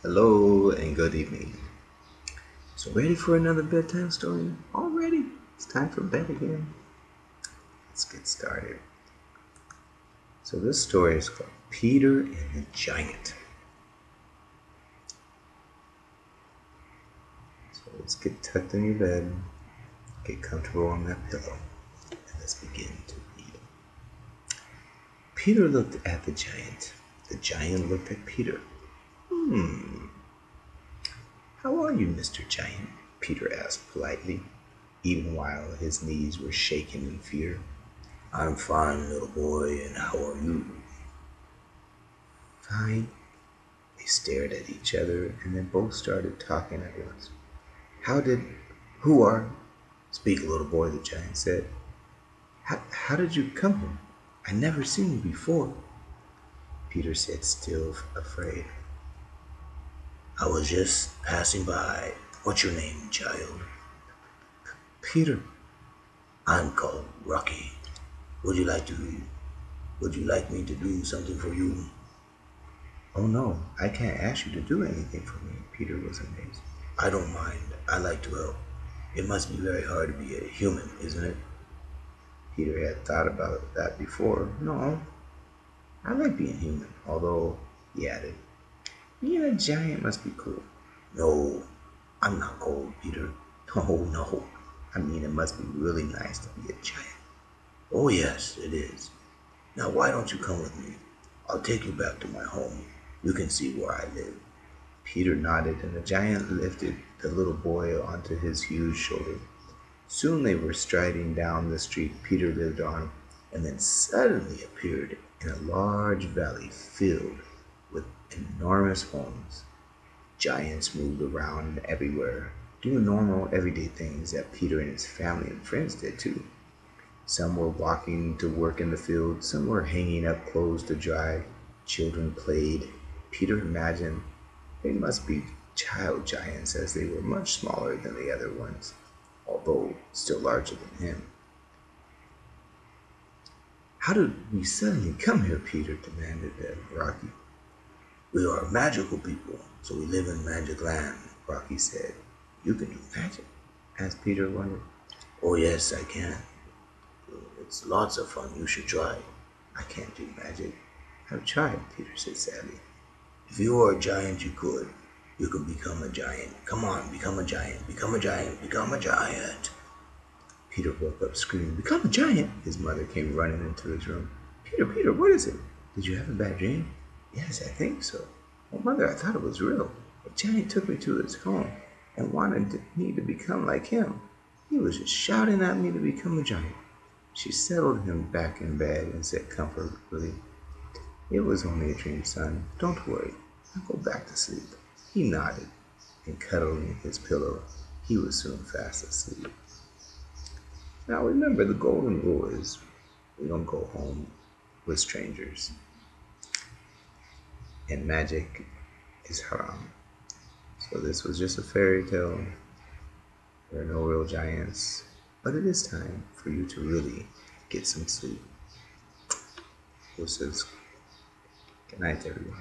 Hello and good evening. So ready for another bedtime story? Already? It's time for bed again. Let's get started. So this story is called Peter and the Giant. So let's get tucked in your bed, get comfortable on that pillow, and let's begin to read. Peter looked at the giant. The giant looked at Peter. How are you, Mr. Giant? Peter asked politely, even while his knees were shaking in fear. I'm fine, little boy, and how are you? Fine. They stared at each other and then both started talking at once. Who are? Speak, little boy, the giant said. How did you come here? I never seen you before. Peter said, still afraid. I was just passing by. What's your name, child? Peter. I'm called Rocky. Would you like to Would you like me to do something for you? Oh no, I can't ask you to do anything for me. Peter was amazed. I don't mind. I like to help. It must be very hard to be a human, isn't it? Peter had thought about that before. No, I like being human, although, he added, being a giant must be cool. No, I'm not cold, Peter. Oh no, I mean it must be really nice to be a giant. Oh yes, it is. Now why don't you come with me? I'll take you back to my home. You can see where I live. Peter nodded, and the giant lifted the little boy onto his huge shoulder. Soon they were striding down the street Peter lived on, and then suddenly appeared in a large valley filled with enormous homes. Giants moved around everywhere, doing normal, everyday things that Peter and his family and friends did too. Some were walking to work in the field, some were hanging up clothes to dry. Children played. Peter imagined they must be child giants as they were much smaller than the other ones, although still larger than him. How did we suddenly come here, Peter demanded of Rocky. We are magical people, so we live in magic land, Rocky said. You can do magic? Asked Peter, wondering. Oh yes, I can. It's lots of fun. You should try. I can't do magic. I've tried, Peter said sadly. If you were a giant, you could. You could become a giant. Come on, become a giant. Become a giant. Become a giant. Peter woke up screaming, Become a giant! His mother came running into his room. Peter, what is it? Did you have a bad dream? Yes, I think so. Well, Mother, I thought it was real. A giant took me to his home and wanted me to become like him. He was just shouting at me to become a giant. She settled him back in bed and said comfortably, It was only a dream, son. Don't worry. I'll go back to sleep. He nodded and cuddling his pillow. He was soon fast asleep. Now remember, the golden rule is we don't go home with strangers, and magic is haram. So this was just a fairy tale. There are no real giants, but it is time for you to really get some sleep. This is good night, everyone.